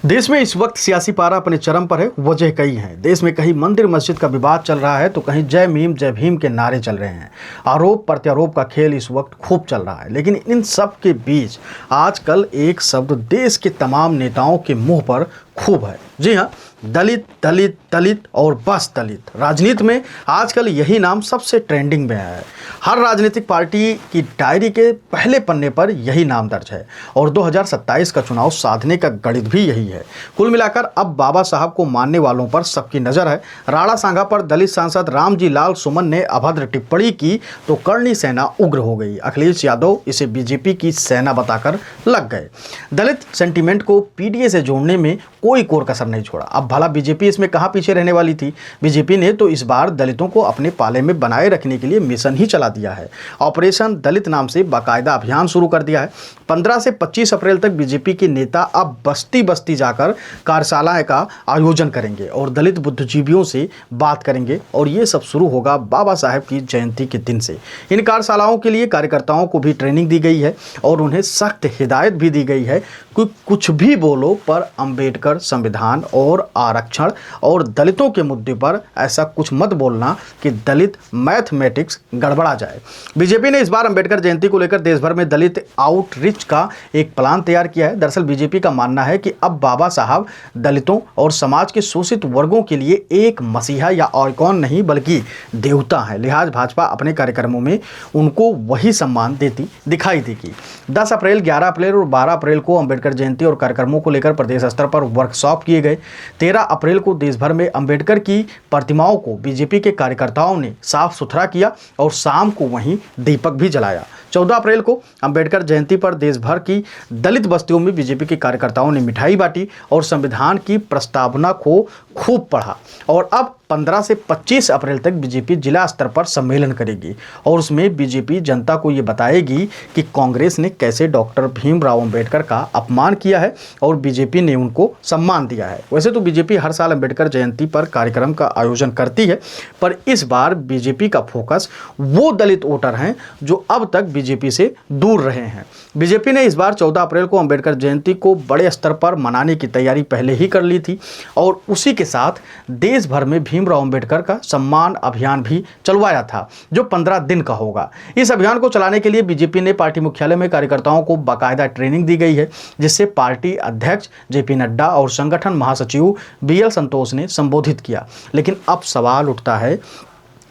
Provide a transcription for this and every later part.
देश में इस वक्त सियासी पारा अपने चरम पर है। वजह कई हैं। देश में कहीं मंदिर मस्जिद का विवाद चल रहा है तो कहीं जय मीम जय भीम के नारे चल रहे हैं। आरोप प्रत्यारोप का खेल इस वक्त खूब चल रहा है। लेकिन इन सब के बीच आजकल एक शब्द देश के तमाम नेताओं के मुंह पर खूब है। जी हाँ, दलित दलित दलित और बस दलित। राजनीति में आजकल यही नाम सबसे ट्रेंडिंग में है। हर राजनीतिक पार्टी की डायरी के पहले पन्ने पर यही नाम दर्ज है और 2027 का चुनाव साधने का गणित भी यही है। कुल मिलाकर अब बाबा साहब को मानने वालों पर सबकी नज़र है। राणा सांगा पर दलित सांसद रामजी लाल सुमन ने अभद्र टिप्पणी की तो करणी सेना उग्र हो गई। अखिलेश यादव इसे बीजेपी की सेना बताकर लग गए। दलित सेंटीमेंट को पीडीए से जोड़ने में कोई कोर कसर नहीं छोड़ा। अब भला बीजेपी इसमें कहाँ पीछे रहने वाली थी। बीजेपी ने तो इस बार दलितों को अपने पाले में बनाए रखने के लिए मिशन ही चला दिया है। ऑपरेशन दलित नाम से बाकायदा अभियान शुरू कर दिया है। 15 से 25 अप्रैल तक बीजेपी के नेता अब बस्ती बस्ती जाकर कार्यशालाएं का आयोजन करेंगे और दलित बुद्धिजीवियों से बात करेंगे और ये सब शुरू होगा बाबा साहब की जयंती के दिन से। इन कार्यशालाओं के लिए कार्यकर्ताओं को भी ट्रेनिंग दी गई है और उन्हें सख्त हिदायत भी दी गई है कि कुछ भी बोलो पर अंबेडकर, संविधान और आरक्षण और दलितों के मुद्दे पर ऐसा कुछ मत बोलना कि दलित मैथमेटिक्स गड़बड़ा जाए। बीजेपी ने इस बार अंबेडकर जयंती को लेकर देश भर में दलित आउटरीच का एक प्लान तैयार किया है। दरअसल बीजेपी का मानना है कि अब बाबा साहब दलितों और समाज के शोषित वर्गों के लिए एक मसीहा या आइकॉन नहीं बल्कि देवता है। लिहाज भाजपा अपने कार्यक्रमों में उनको वही सम्मान देती दिखाई देगी। 10 अप्रैल, 11 अप्रैल और 12 अप्रैल को अंबेडकर जयंती और कार्यक्रमों को लेकर प्रदेश स्तर पर वर्कशॉप किए गए। 13 अप्रैल को देश भर में अंबेडकर की प्रतिमाओं को बीजेपी के कार्यकर्ताओं ने साफ सुथरा किया और शाम को वहीं दीपक भी जलाया। 14 अप्रैल को अंबेडकर जयंती पर देश भर की दलित बस्तियों में बीजेपी के कार्यकर्ताओं ने मिठाई बांटी और संविधान की प्रस्तावना को खूब पढ़ा। और अब 15 से 25 अप्रैल तक बीजेपी जिला स्तर पर सम्मेलन करेगी और उसमें बीजेपी जनता को ये बताएगी कि कांग्रेस ने कैसे डॉक्टर भीमराव अंबेडकर का अपमान किया है और बीजेपी ने उनको सम्मान दिया है। वैसे तो बीजेपी हर साल अंबेडकर जयंती पर कार्यक्रम का आयोजन करती है, पर इस बार बीजेपी का फोकस वो दलित वोटर हैं जो अब तक बीजेपी से दूर रहे हैं। बीजेपी ने इस बार 14 अप्रैल को अंबेडकर जयंती को बड़े स्तर पर मनाने की तैयारी पहले ही कर ली थी और उसी के साथ देश भर में भीमराव अंबेडकर का सम्मान अभियान भी चलवाया था जो 15 दिन का होगा। इस अभियान को चलाने के लिए बीजेपी ने पार्टी मुख्यालय में कार्यकर्ताओं को बाकायदा ट्रेनिंग दी गई है, जिससे पार्टी अध्यक्ष जेपी नड्डा और संगठन महासचिव बीएल संतोष ने संबोधित किया। लेकिन अब सवाल उठता है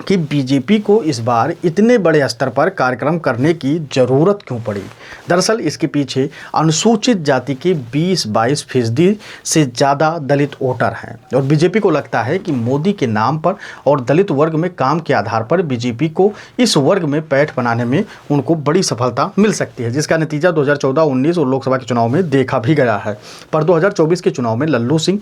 कि बीजेपी को इस बार इतने बड़े स्तर पर कार्यक्रम करने की ज़रूरत क्यों पड़ी। दरअसल इसके पीछे अनुसूचित जाति के 20-22% से ज़्यादा दलित वोटर हैं और बीजेपी को लगता है कि मोदी के नाम पर और दलित वर्ग में काम के आधार पर बीजेपी को इस वर्ग में पैठ बनाने में उनको बड़ी सफलता मिल सकती है, जिसका नतीजा 2014, 19 और लोकसभा के चुनाव में देखा भी गया है। पर 2024 के चुनाव में लल्लू सिंह,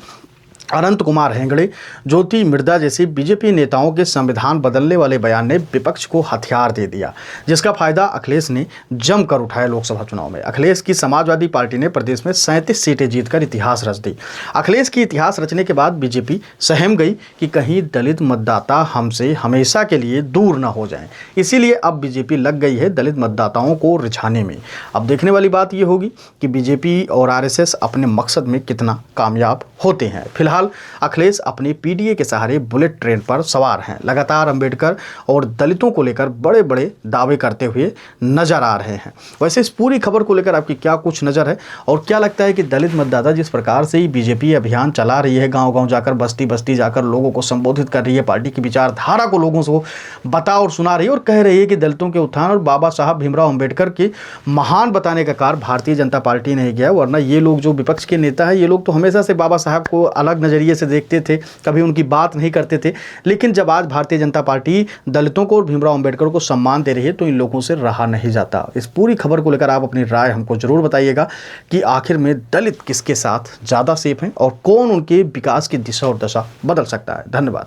अनंत कुमार हेगड़े, ज्योति मिर्धा जैसे बीजेपी नेताओं के संविधान बदलने वाले बयान ने विपक्ष को हथियार दे दिया, जिसका फायदा अखिलेश ने जमकर उठाया। लोकसभा चुनाव में अखिलेश की समाजवादी पार्टी ने प्रदेश में 37 सीटें जीतकर इतिहास रच दी। अखिलेश की इतिहास रचने के बाद बीजेपी सहम गई कि कहीं दलित मतदाता हमसे हमेशा के लिए दूर न हो जाएं। इसीलिए अब बीजेपी लग गई है दलित मतदाताओं को रिझाने में। अब देखने वाली बात यह होगी कि बीजेपी और आरएसएस अपने मकसद में कितना कामयाब होते हैं। फिलहाल अखिलेश अपने पीडीए के सहारे बुलेट ट्रेन पर सवार हैं। लगातार अंबेडकर और दलितों को लेकर बड़े बड़े दावे करते हुए नजर आ रहे हैं। वैसे इस पूरी खबर को लेकर आपकी क्या कुछ नज़र है और क्या लगता है कि दलित मतदाता जिस प्रकार से ही बीजेपी अभियान चला रही है, गांव-गांव जाकर, बस्ती बस्ती जाकर लोगों को संबोधित कर रही है, पार्टी की विचारधारा को लोगों को बता और सुना रही है और कह रही है कि दलितों के उत्थान और बाबा साहब भीमराव अंबेडकर के महान बताने का कार्य भारतीय जनता पार्टी ने किया। वरना ये लोग जो विपक्ष के नेता हैं, ये लोग तो हमेशा से बाबा साहब को अलग नज़रिए से देखते थे, कभी उनकी बात नहीं करते थे। लेकिन जब आज भारतीय जनता पार्टी दलितों को और भीमराव अंबेडकर को सम्मान दे रही है तो इन लोगों से रहा नहीं जाता। इस पूरी खबर को लेकर आप अपनी राय हमको जरूर बताइएगा कि आखिर में दलित किसके साथ ज़्यादा सेफ हैं और कौन उनके विकास की दिशा और दशा बदल सकता है। धन्यवाद।